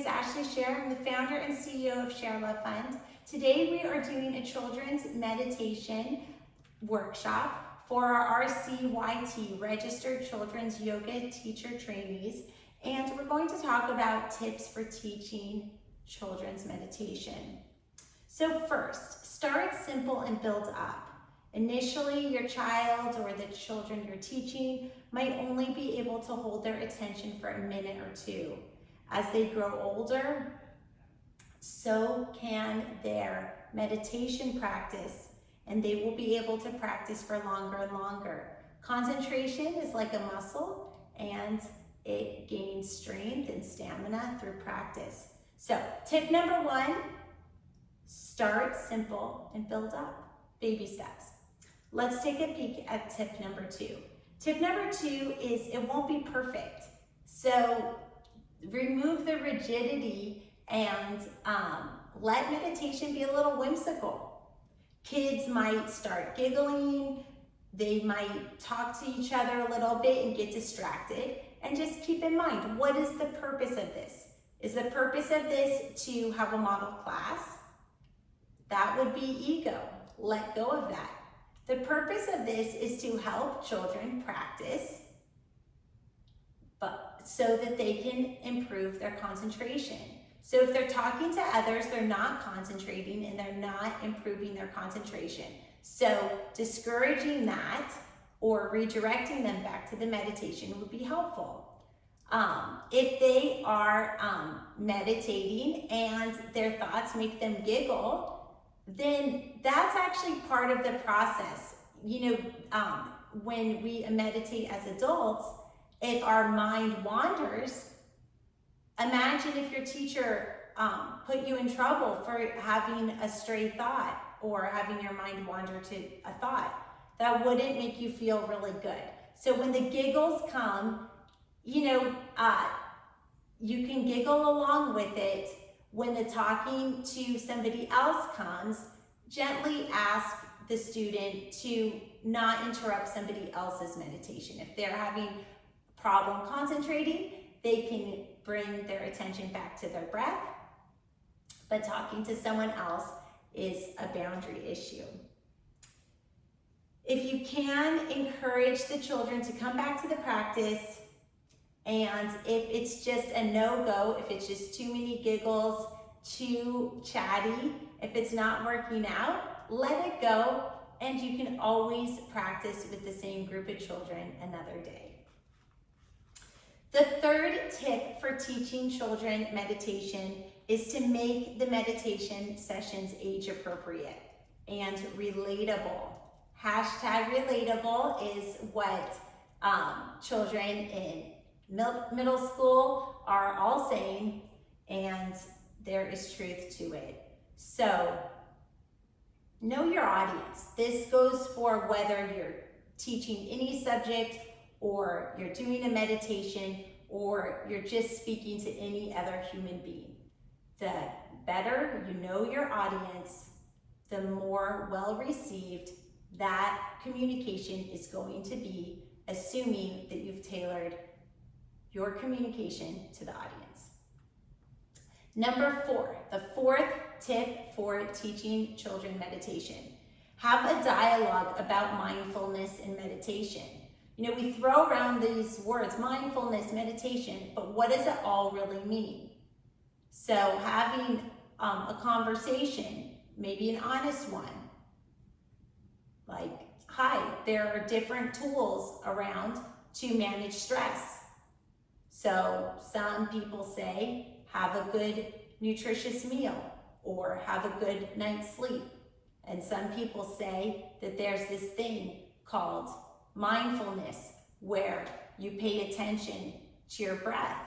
is Ashley Scher. I'm the founder and CEO of ShareLove.Fund. Today we are doing a children's meditation workshop for our RCYT, Registered Children's Yoga Teacher Trainees, and we're going to talk about tips for teaching children's meditation. So first, start simple and build up. Initially, your child or the children you're teaching might only be able to hold their attention for a minute or two. As they grow older, so can their meditation practice, and they will be able to practice for longer and longer. Concentration is like a muscle, and it gains strength and stamina through practice. So tip number one, start simple and build up. Baby steps. Let's take a peek at tip number two. Tip number two is it won't be perfect. So remove the rigidity and let meditation be a little whimsical. Kids might start giggling, they might talk to each other a little bit and get distracted. And just keep in mind, what is the purpose of this? Is the purpose of this to have a model class? That would be ego. Let go of that. The purpose of this is to help children practice, but so that they can improve their concentration. So if they're talking to others, they're not concentrating and they're not improving their concentration. So discouraging that or redirecting them back to the meditation would be helpful. If they are meditating and their thoughts make them giggle, then that's actually part of the process. When we meditate as adults, if our mind wanders, imagine if your teacher put you in trouble for having a stray thought or having your mind wander to a thought. That wouldn't make you feel really good. So when the giggles come, you can giggle along with it. When the talking to somebody else comes, gently ask the student to not interrupt somebody else's meditation. If they're having a problem concentrating, they can bring their attention back to their breath, but talking to someone else is a boundary issue. If you can, encourage the children to come back to the practice, and if it's just a no-go, if it's just too many giggles, too chatty, if it's not working out, let it go, and you can always practice with the same group of children another day. The third tip for teaching children meditation is to make the meditation sessions age appropriate and relatable. Hashtag relatable is what children in middle school are all saying, and there is truth to it. So know your audience. This goes for whether you're teaching any subject or you're doing a meditation or you're just speaking to any other human being. The better you know your audience, the more well-received that communication is going to be, assuming that you've tailored your communication to the audience. Number four, the fourth tip for teaching children meditation. Have a dialogue about mindfulness and meditation. We throw around these words, mindfulness, meditation, but what does it all really mean? So having a conversation, maybe an honest one, like, hi, there are different tools around to manage stress. So some people say, have a good nutritious meal or have a good night's sleep. And some people say that there's this thing called mindfulness where you pay attention to your breath,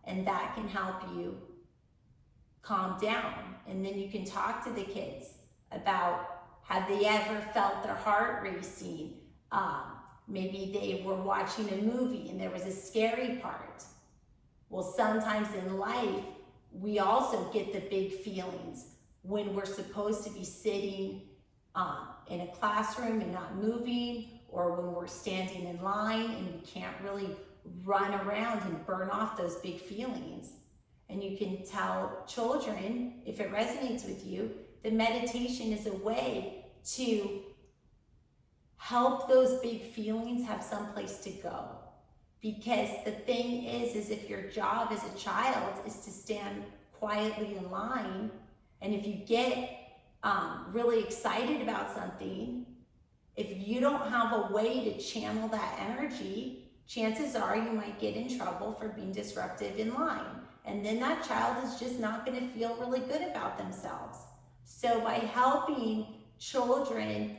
and that can help you calm down. And then you can talk to the kids about, have they ever felt their heart racing? Maybe they were watching a movie and there was a scary part. Well, sometimes in life, we also get the big feelings when we're supposed to be sitting in a classroom and not moving, or when we're standing in line and we can't really run around and burn off those big feelings. And you can tell children, if it resonates with you, that meditation is a way to help those big feelings have some place to go. Because the thing is if your job as a child is to stand quietly in line, and if you get really excited about something, if you don't have a way to channel that energy, chances are you might get in trouble for being disruptive in line. And then that child is just not going to feel really good about themselves. So by helping children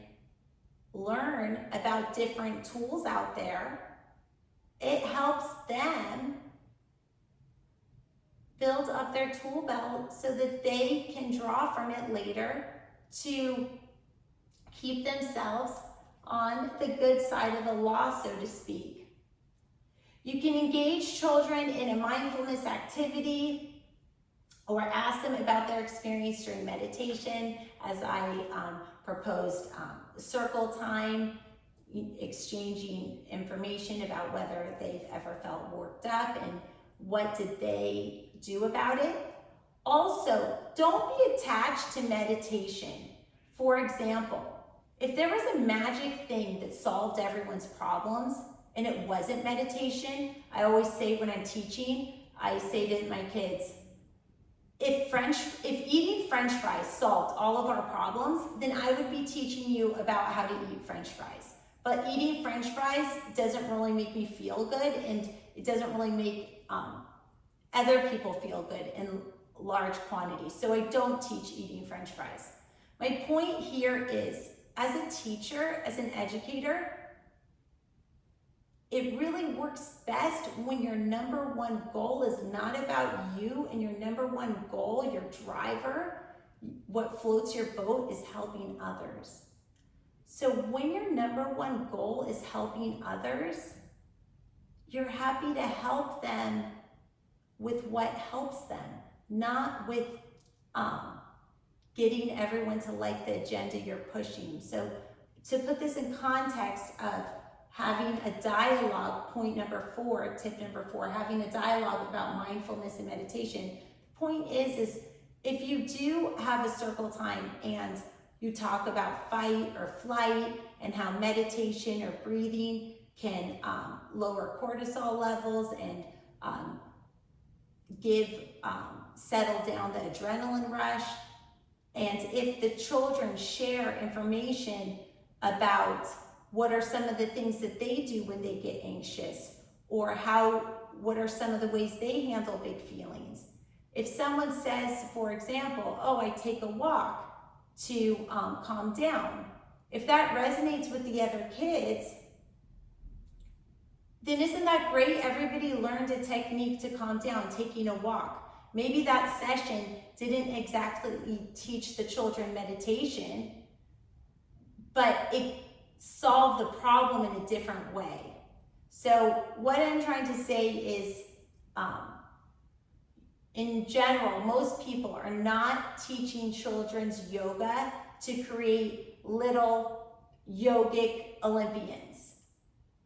learn about different tools out there, it helps them build up their tool belt so that they can draw from it later to keep themselves on the good side of the law, so to speak. You can engage children in a mindfulness activity or ask them about their experience during meditation, as I proposed circle time, exchanging information about whether they've ever felt worked up and what did they do about it. Also, don't be attached to meditation. For example, if there was a magic thing that solved everyone's problems and it wasn't meditation, I always say when I'm teaching, I say to my kids, if eating French fries solved all of our problems, then I would be teaching you about how to eat French fries. But eating French fries doesn't really make me feel good, and it doesn't really make other people feel good in large quantities. So I don't teach eating French fries. My point here is, as a teacher, as an educator, it really works best when your number one goal is not about you, and your number one goal, your driver, what floats your boat, is helping others. So when your number one goal is helping others, you're happy to help them with what helps them, not with getting everyone to like the agenda you're pushing. So to put this in context of having a dialogue, point number 4, tip number 4, having a dialogue about mindfulness and meditation. The point is if you do have a circle time and you talk about fight or flight and how meditation or breathing can lower cortisol levels and settle down the adrenaline rush. And if the children share information about what are some of the things that they do when they get anxious, or what are some of the ways they handle big feelings. If someone says, for example, oh, I take a walk to calm down, if that resonates with the other kids, then isn't that great? Everybody learned a technique to calm down, taking a walk. Maybe that session didn't exactly teach the children meditation, but it solved the problem in a different way. So what I'm trying to say is, in general, most people are not teaching children's yoga to create little yogic Olympians.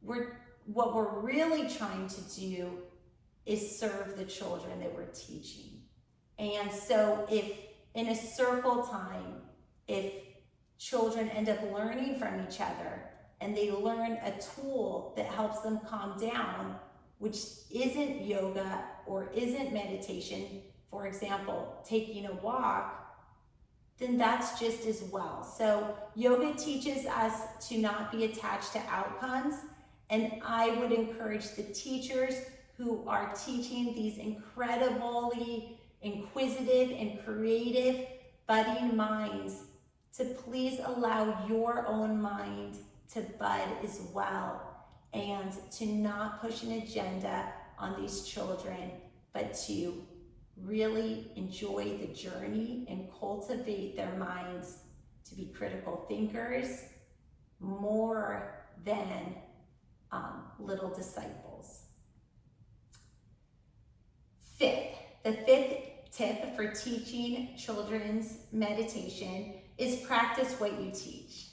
What we're really trying to do is serve the children that we're teaching. And so if in a circle time, if children end up learning from each other and they learn a tool that helps them calm down, which isn't yoga or isn't meditation, for example, taking a walk, then that's just as well. So yoga teaches us to not be attached to outcomes, and I would encourage the teachers who are teaching these incredibly inquisitive and creative budding minds to please allow your own mind to bud as well, and to not push an agenda on these children, but to really enjoy the journey and cultivate their minds to be critical thinkers more than little disciples. The fifth tip for teaching children's meditation is practice what you teach.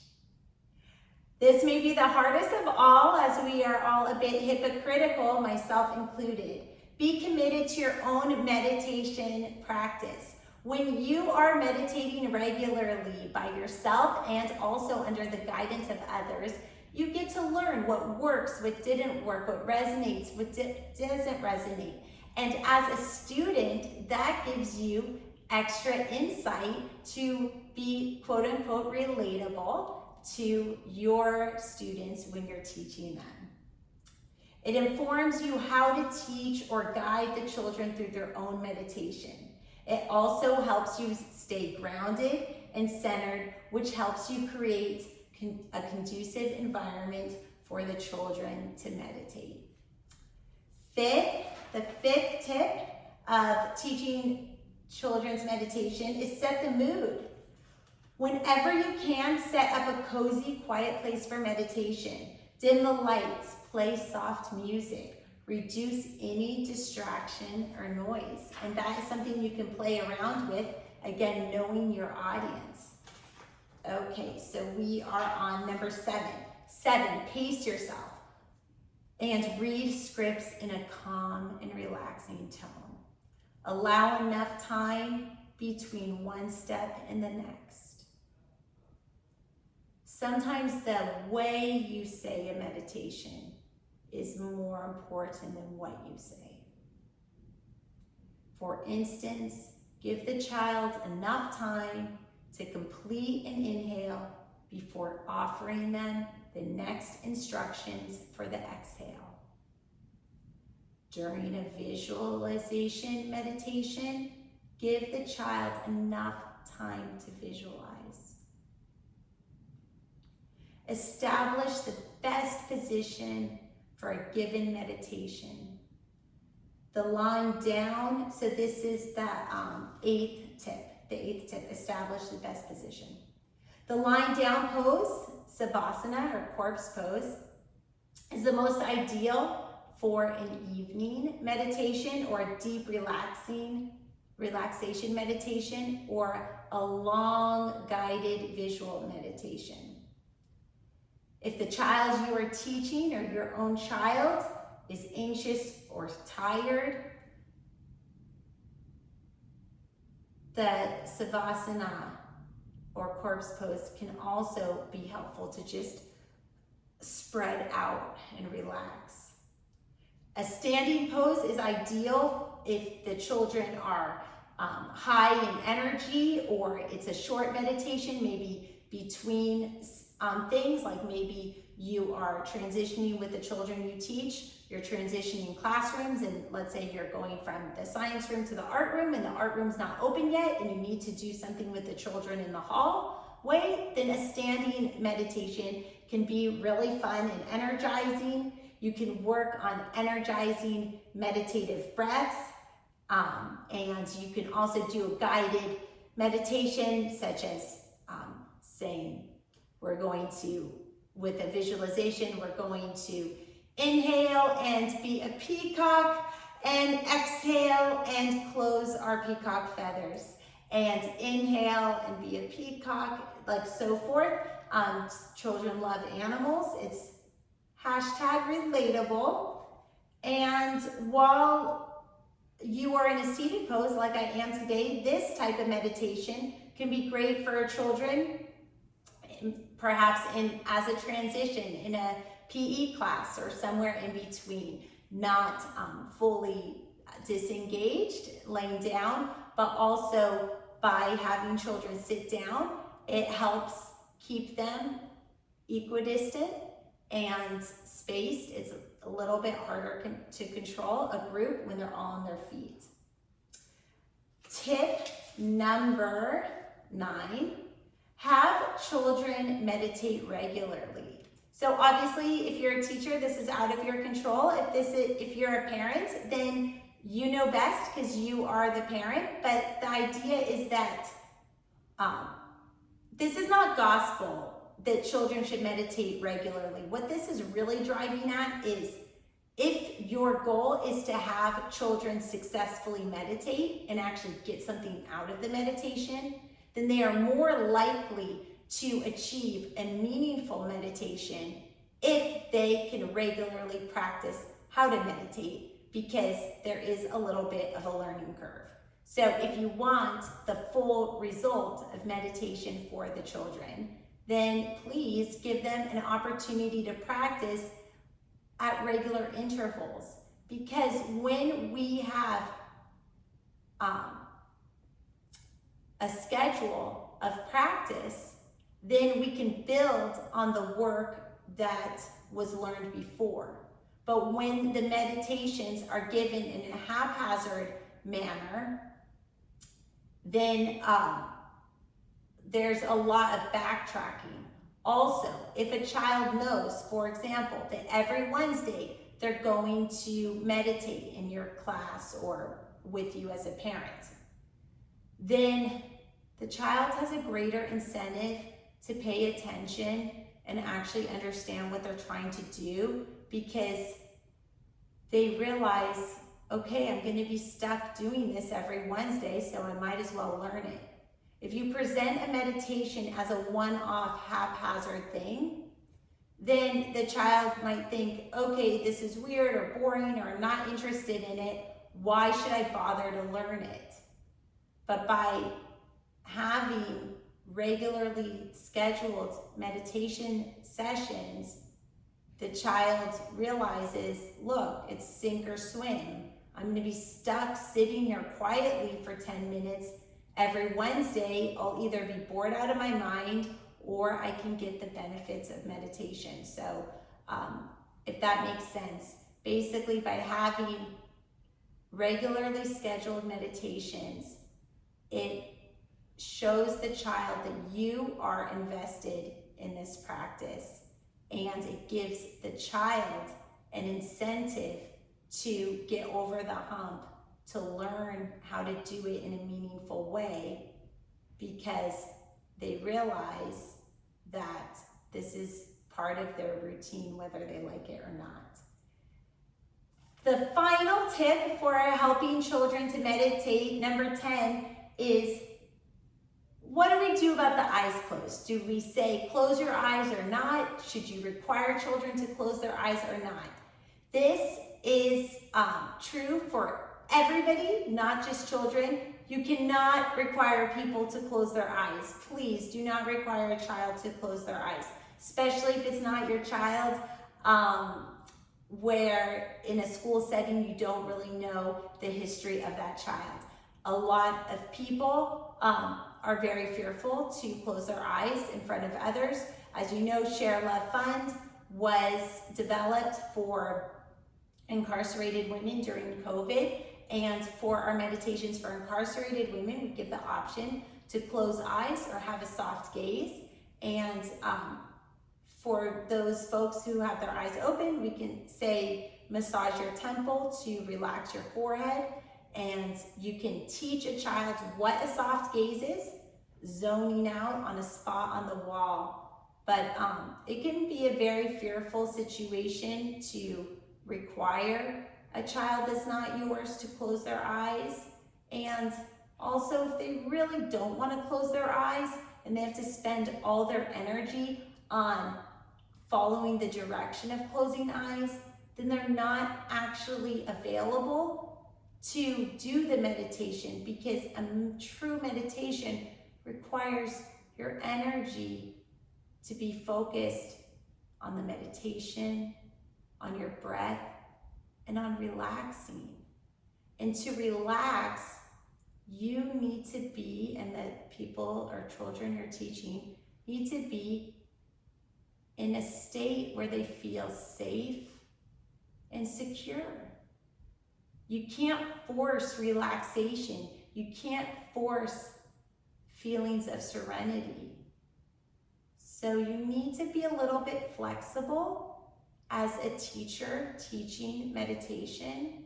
This may be the hardest of all, as we are all a bit hypocritical, myself included, Be committed to your own meditation practice. When you are meditating regularly by yourself and also under the guidance of others, you get to learn what works, what didn't work, what resonates, what doesn't resonate. And as a student, that gives you extra insight to be quote unquote relatable to your students when you're teaching them. It informs you how to teach or guide the children through their own meditation. It also helps you stay grounded and centered, which helps you create a conducive environment for the children to meditate. The fifth tip of teaching children's meditation is set the mood. Whenever you can, set up a cozy, quiet place for meditation. Dim the lights, play soft music, reduce any distraction or noise. And that is something you can play around with, again, knowing your audience. Okay, so we are on number 7. 7, pace yourself and read scripts in a calm and relaxing tone. Allow enough time between one step and the next. Sometimes the way you say a meditation is more important than what you say. For instance, give the child enough time to complete an inhale before offering them the next instructions for the exhale. During a visualization meditation, give the child enough time to visualize. Establish the best position for a given meditation. The lying down, so this is the 8th tip. The 8th tip, establish the best position. The lying down pose, Savasana or corpse pose, is the most ideal for an evening meditation or a deep relaxation meditation or a long guided visual meditation. If the child you are teaching or your own child is anxious or tired, the Savasana or corpse pose can also be helpful to just spread out and relax. A standing pose is ideal if the children are high in energy or it's a short meditation, maybe between things, like maybe you are transitioning with the children you teach, you're transitioning classrooms, and let's say you're going from the science room to the art room and the art room's not open yet and you need to do something with the children in the hallway, then a standing meditation can be really fun and energizing. You can work on energizing meditative breaths, and you can also do a guided meditation such as saying, we're going to, with a visualization, we're going to inhale and be a peacock and exhale and close our peacock feathers and inhale and be a peacock, like so forth. Children love animals. It's #relatable. And while you are in a seated pose like I am today, this type of meditation can be great for children, perhaps as a transition in a PE class or somewhere in between, not fully disengaged, laying down, but also by having children sit down, it helps keep them equidistant and spaced. It's a little bit harder to control a group when they're all on their feet. Tip number 9, have children meditate regularly. So obviously, if you're a teacher, this is out of your control. If you're a parent, then you know best because you are the parent. But the idea is that this is not gospel that children should meditate regularly. What this is really driving at is, if your goal is to have children successfully meditate and actually get something out of the meditation, then they are more likely to achieve a meaningful meditation if they can regularly practice how to meditate because there is a little bit of a learning curve. So if you want the full result of meditation for the children, then please give them an opportunity to practice at regular intervals. Because when we have a schedule of practice, then we can build on the work that was learned before. But when the meditations are given in a haphazard manner, then there's a lot of backtracking. Also, if a child knows, for example, that every Wednesday they're going to meditate in your class or with you as a parent, then the child has a greater incentive to pay attention and actually understand what they're trying to do, because they realize, okay, I'm going to be stuck doing this every Wednesday, so I might as well learn it. If you present a meditation as a one-off haphazard thing, then the child might think, okay, this is weird or boring, or I'm not interested in it. Why should I bother to learn it? But by having regularly scheduled meditation sessions, the child realizes, look, it's sink or swim. I'm going to be stuck sitting here quietly for 10 minutes. Every Wednesday, I'll either be bored out of my mind or I can get the benefits of meditation. So if that makes sense, basically by having regularly scheduled meditations, it shows the child that you are invested in this practice, and it gives the child an incentive to get over the hump, to learn how to do it in a meaningful way, because they realize that this is part of their routine, whether they like it or not. The final tip for helping children to meditate, number 10, is what do we do about the eyes closed? Do we say close your eyes or not? Should you require children to close their eyes or not? This is true for everybody, not just children. You cannot require people to close their eyes. Please do not require a child to close their eyes, especially if it's not your child, where in a school setting you don't really know the history of that child. A lot of people are very fearful to close their eyes in front of others. As you know, ShareLove.Fund was developed for incarcerated women during COVID. And for our meditations for incarcerated women, we give the option to close eyes or have a soft gaze. And for those folks who have their eyes open, we can say massage your temple to relax your forehead. And you can teach a child what a soft gaze is, zoning out on a spot on the wall. But it can be a very fearful situation to require a child that's not yours to close their eyes. And also, if they really don't want to close their eyes and they have to spend all their energy on following the direction of closing eyes, then they're not actually available to do the meditation, because a true meditation requires your energy to be focused on the meditation, on your breath, and on relaxing. And to relax, you need to be, and the people or children you're teaching need to be in a state where they feel safe and secure. You can't force relaxation. You can't force feelings of serenity. So you need to be a little bit flexible as a teacher teaching meditation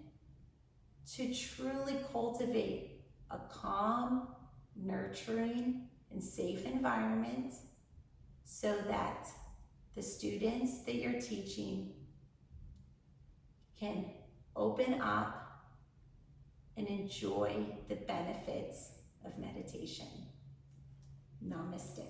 to truly cultivate a calm, nurturing, and safe environment so that the students that you're teaching can open up and enjoy the benefits of meditation. Namaste.